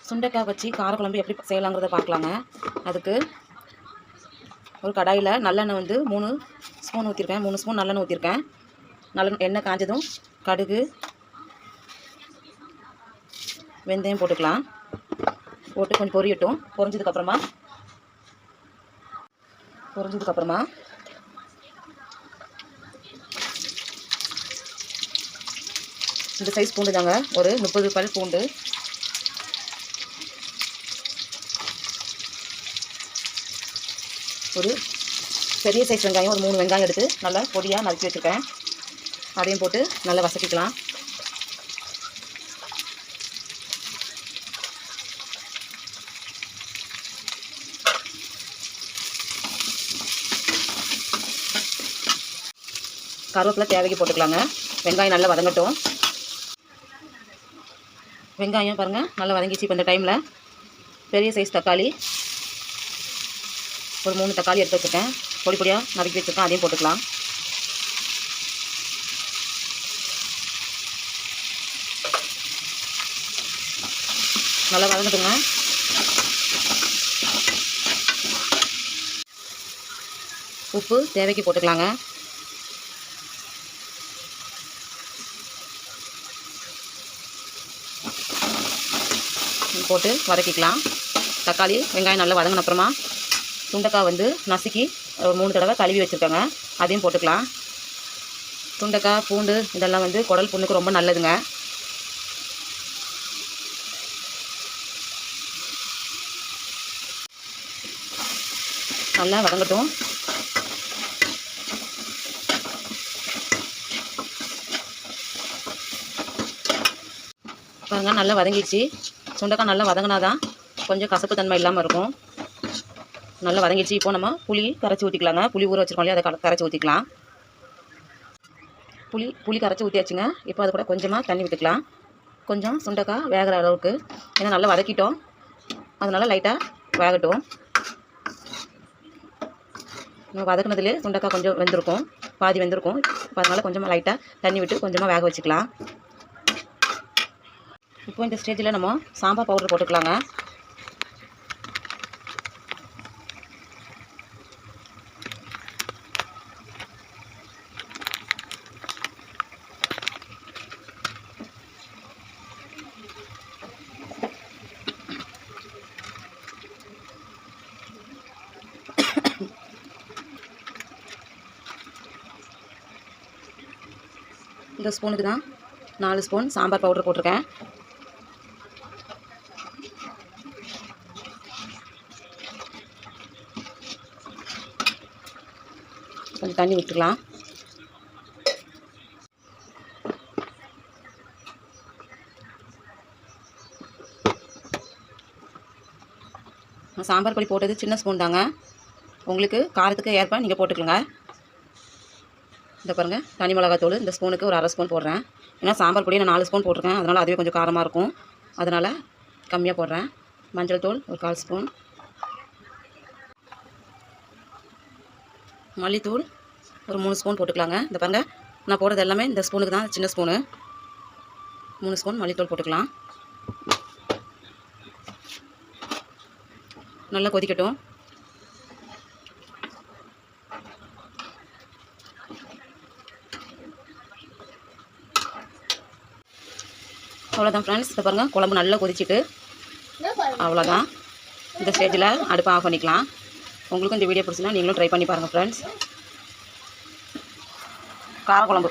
சுண்டைக்காய் வச்சு காரக்குழம்பு எப்படி செய்யலாங்கிறத பார்க்கலாங்க. அதுக்கு ஒரு கடாயில் நல்லெண்ணெய் வந்து 3 ஸ்பூன் ஊற்றிருக்கேன். 3 ஸ்பூன் நல்லெண்ணெய் ஊற்றிருக்கேன். எண்ணெய் காஞ்சதும் கடுகு, வெந்தயம் போட்டுக்கலாம். போட்டு கொஞ்சம் பொரியட்டும். பொரிஞ்சதுக்கப்புறமா இந்த சைஸ் பூண்டு தாங்க, ஒரு 30 பல் பூண்டு, ஒரு பெரிய சைஸ் வெங்காயம், ஒரு 3 வெங்காயம் எடுத்து நல்லா பொடியாக நறுக்கி வச்சுருக்கேன். அதையும் போட்டு நல்லா வதக்கிக்கலாம். கருவேப்பிலை தேவைக்கு போட்டுக்கலாங்க. வெங்காயம் நல்லா வதங்கட்டும். வெங்காயம் பாருங்கள் நல்லா வதங்கிச்சு. இப்போ இந்த டைமில் பெரிய சைஸ் தக்காளி, ஒரு 3 தக்காளி எடுத்து வச்சுருக்கேன், பொடி பொடியாக நறுக்கி வச்சுருக்கேன், அதையும் போட்டுக்கலாம். நல்லா வதங்கட்டுங்க. உப்பு தேவைக்கு போட்டுக்கலாங்க. போட்டு வதக்கிக்கலாம். தக்காளி வெங்காயம் நல்லா வதங்கின அப்புறமா சுண்டைக்காய் வந்து நசுக்கி ஒரு 3 தடவை கழுவி வச்சுருக்கேங்க, அதையும் போட்டுக்கலாம். சுண்டைக்காய் பூண்டு இதெல்லாம் வந்து குடல் புண்ணுக்கு ரொம்ப நல்லதுங்க. நல்லா வதங்கட்டும். பாருங்கள் நல்லா வதங்கிடுச்சு. சுண்டைக்காய் நல்லா வதங்கினாதான் கொஞ்சம் கசப்பு தன்மை இல்லாமல் இருக்கும். நல்லா வதங்கிடுச்சு. இப்போ நம்ம புளி கரைச்சி ஊற்றிக்கலாங்க. புளி ஊற வச்சுருக்கோம் இல்லையா, அதை கரைச்சி ஊற்றிக்கலாம். புளி கரைச்சி ஊற்றியாச்சுங்க. இப்போ அது கூட கொஞ்சமாக தண்ணி விட்டுக்கலாம். கொஞ்சம் சுண்டைக்காய் வேகிற அளவுக்கு, ஏன்னா நல்லா வதக்கிட்டோம், அதனால் லைட்டாக வேகட்டும். நம்ம வதக்குனதுலேயே சுண்டைக்காய் கொஞ்சம் வெந்திருக்கும், பாதி வெந்திருக்கும். அதனால் கொஞ்சமாக லைட்டாக தண்ணி விட்டு கொஞ்சமாக வேக வச்சுக்கலாம். இப்போ இந்த ஸ்டேஜில் நம்ம சாம்பார் பவுடர் போட்டுக்கலாங்க. இந்த ஸ்பூனுக்கு தான் 4 ஸ்பூன் சாம்பார் பவுடர் போட்டிருக்கேன். கொஞ்சம் தண்ணி விட்டுக்கலாம். சாம்பார் பொடி போட்டது சின்ன ஸ்பூன் தாங்க, உங்களுக்கு காரத்துக்கு ஏற்ப நீங்கள் போட்டுக்கோங்க. இந்த பாருங்கள் தனி மிளகாத்தூள் இந்த ஸ்பூனுக்கு ஒரு 1/2 ஸ்பூன் போடுறேன். ஏன்னா சாம்பார் பொடி நான் 4 ஸ்பூன் போட்டிருக்கேன், அதனால் அதுவே கொஞ்சம் காரமாக இருக்கும், அதனால் கம்மியாக போடுறேன். மஞ்சள் தூள் ஒரு 1/4 ஸ்பூன், மல்லித்தூள் ஒரு 3 ஸ்பூன் போட்டுக்கலாங்க. இந்த பாருங்கள் நான் போடுறது எல்லாமே இந்த ஸ்பூனுக்கு தான், சின்ன ஸ்பூனு. 3 ஸ்பூன் மல்லித்தூள் போட்டுக்கலாம். நல்லா கொதிக்கட்டும். அவ்வளோதான் ஃப்ரெண்ட்ஸ். இப்போ பாருங்கள் குழம்பு நல்லா கொதிச்சுட்டு, அவ்வளோதான். இந்த ஸ்டேஜில் அடுப்பை ஆஃப் பண்ணிக்கலாம். உங்களுக்கும் இந்த வீடியோ பிடிச்சினா நீங்களும் ட்ரை பண்ணி பாருங்கள் ஃப்ரெண்ட்ஸ். காரக்குழம்பு